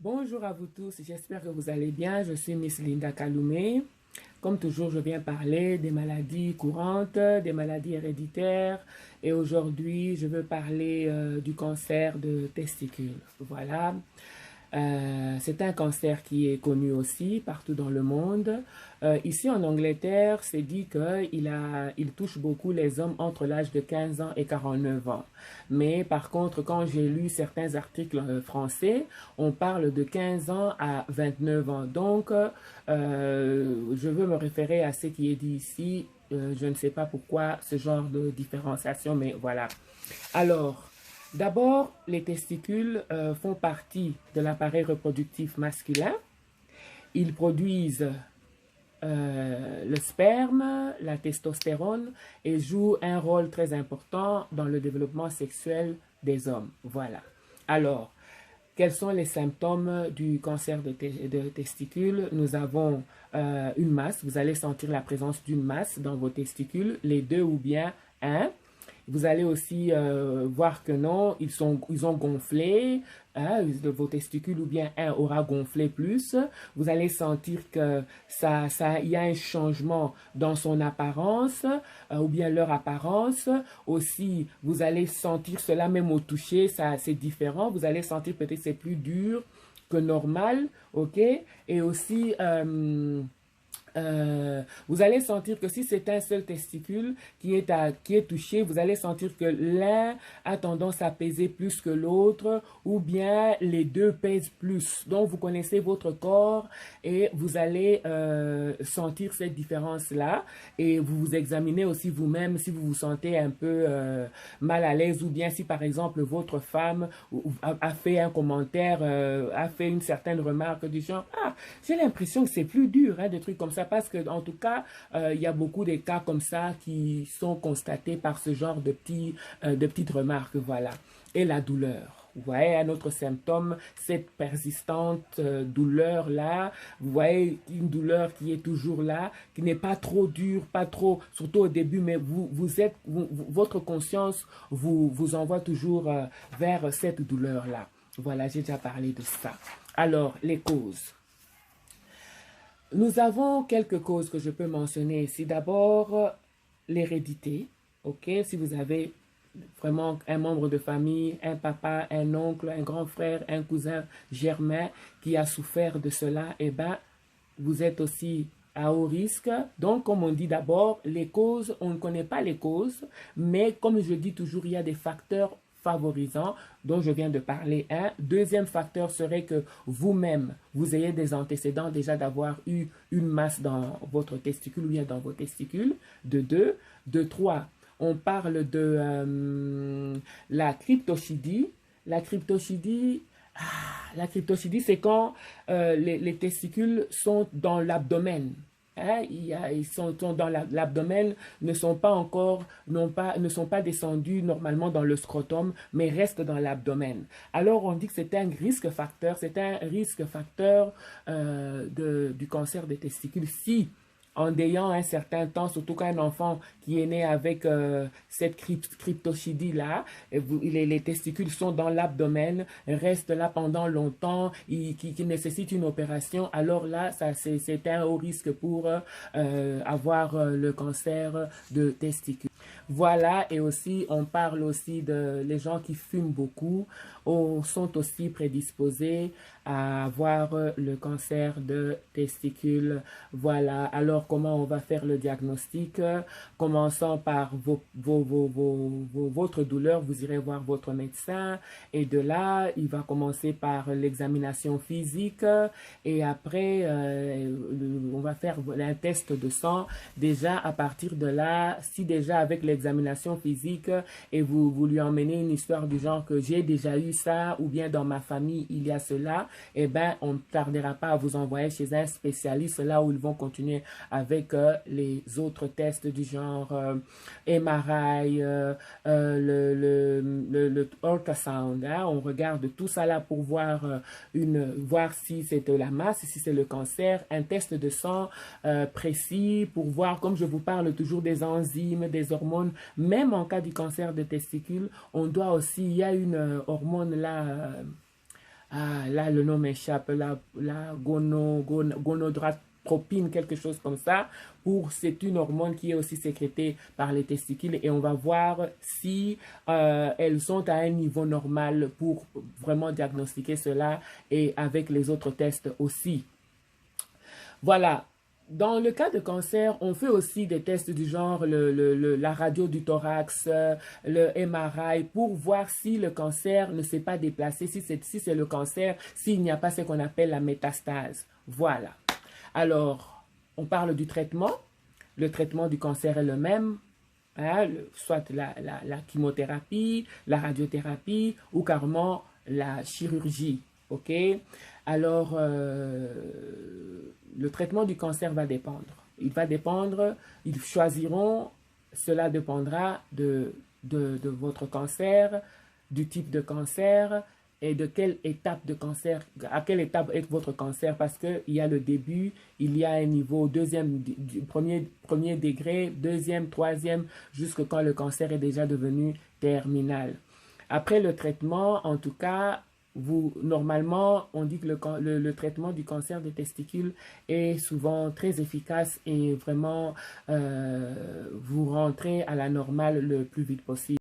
Bonjour à vous tous, j'espère que vous allez bien. Je suis Miss Linda Kaloumé. Comme toujours, je viens parler des maladies courantes, des maladies héréditaires. Et aujourd'hui, je veux parler du cancer de testicules. Voilà. C'est un cancer qui est connu aussi partout dans le monde. Ici en Angleterre, c'est dit qu'il touche beaucoup les hommes entre l'âge de 15 ans et 49 ans. Mais par contre, quand j'ai lu certains articles français, on parle de 15 ans à 29 ans. Donc, je veux me référer à ce qui est dit ici. Je ne sais pas pourquoi ce genre de différenciation, mais voilà. Alors, d'abord, les testicules font partie de l'appareil reproductif masculin. Ils produisent le sperme, la testostérone et jouent un rôle très important dans le développement sexuel des hommes. Voilà. Alors, quels sont les symptômes du cancer de testicules? Nous avons une masse. Vous allez sentir la présence d'une masse dans vos testicules, les deux ou bien un. Vous allez aussi voir que non, ils ont gonflé, hein, vos testicules ou bien un aura gonflé plus. Vous allez sentir que il y a un changement dans son apparence ou bien leur apparence. Aussi, vous allez sentir cela même au toucher, ça c'est différent. Vous allez sentir peut-être c'est plus dur que normal, ok? Et aussi vous allez sentir que si c'est un seul testicule qui est touché, vous allez sentir que l'un a tendance à peser plus que l'autre ou bien les deux pèsent plus. Donc, vous connaissez votre corps et vous allez sentir cette différence-là et vous vous examinez aussi vous-même si vous vous sentez un peu mal à l'aise ou bien si, par exemple, votre femme a fait un commentaire, a fait une certaine remarque du genre « Ah, j'ai l'impression que c'est plus dur, hein, des trucs comme ça. » Parce que, en tout cas, il y a beaucoup de cas comme ça qui sont constatés par ce genre de petites remarques, voilà. Et la douleur. Vous voyez, un autre symptôme, cette persistante douleur-là. Vous voyez, une douleur qui est toujours là, qui n'est pas trop dure, pas trop, surtout au début, mais votre conscience vous envoie toujours vers cette douleur-là. Voilà, j'ai déjà parlé de ça. Alors, les causes. Nous avons quelques causes que je peux mentionner ici. D'abord, l'hérédité. Ok, si vous avez vraiment un membre de famille, un papa, un oncle, un grand frère, un cousin germain qui a souffert de cela, eh ben, vous êtes aussi à haut risque. Donc, comme on dit d'abord, les causes, on ne connaît pas les causes, mais comme je dis toujours, il y a des facteurs favorisants dont je viens de parler. Un deuxième facteur serait que vous-même, vous ayez des antécédents déjà d'avoir eu une masse dans votre testicule ou bien dans vos testicules. De deux. De trois, on parle de la cryptochidie. La cryptochidie, la cryptochidie, c'est quand les testicules sont dans l'abdomen. Hein, ils sont dans l'abdomen, ne sont pas encore, ne sont pas descendus normalement dans le scrotum, mais restent dans l'abdomen. Alors on dit que c'est un risque facteur du cancer des testicules si en ayant un certain temps, surtout qu'un enfant qui est né avec cette cryptochidie-là, les testicules sont dans l'abdomen, restent là pendant longtemps, qui nécessitent une opération, alors là, c'est un haut risque pour avoir le cancer de testicules. Voilà, et aussi, on parle aussi de les gens qui fument beaucoup sont aussi prédisposés à avoir le cancer de testicules. Voilà, alors comment on va faire le diagnostic? Commençant par votre douleur, vous irez voir votre médecin et de là, il va commencer par l'examination physique et après, on va faire un test de sang. Déjà, à partir de là, si déjà avec l'examination physique et vous lui emmenez une histoire du genre que j'ai déjà eu ça ou bien dans ma famille il y a cela, eh ben on ne tardera pas à vous envoyer chez un spécialiste là où ils vont continuer avec les autres tests du genre MRI, le ultrasound, hein. On regarde tout ça là pour voir si c'est de la masse, si c'est le cancer, un test de sang précis pour voir, comme je vous parle toujours des enzymes, des hormones, même en cas du cancer de testicules, on doit aussi, il y a une hormone là, ah, là, le nom m'échappe, gonadotropine, quelque chose comme ça. C'est une hormone qui est aussi sécrétée par les testicules et on va voir si elles sont à un niveau normal pour vraiment diagnostiquer cela et avec les autres tests aussi. Voilà. Dans le cas de cancer, on fait aussi des tests du genre la radio du thorax, le MRI, pour voir si le cancer ne s'est pas déplacé, si c'est le cancer, s'il n'y a pas ce qu'on appelle la métastase. Voilà. Alors, on parle du traitement. Le traitement du cancer est le même, hein, soit la chimiothérapie, la radiothérapie ou carrément la chirurgie. OK? Alors, le traitement du cancer va dépendre. Il va dépendre, ils choisiront, cela dépendra de votre cancer, du type de cancer et de quelle étape de cancer, à quelle étape est votre cancer, parce qu'il y a le début, il y a un niveau premier degré, deuxième, troisième, jusqu'à quand le cancer est déjà devenu terminal. Après le traitement, en tout cas, normalement, on dit que le traitement du cancer des testicules est souvent très efficace et vraiment, vous rentrez à la normale le plus vite possible.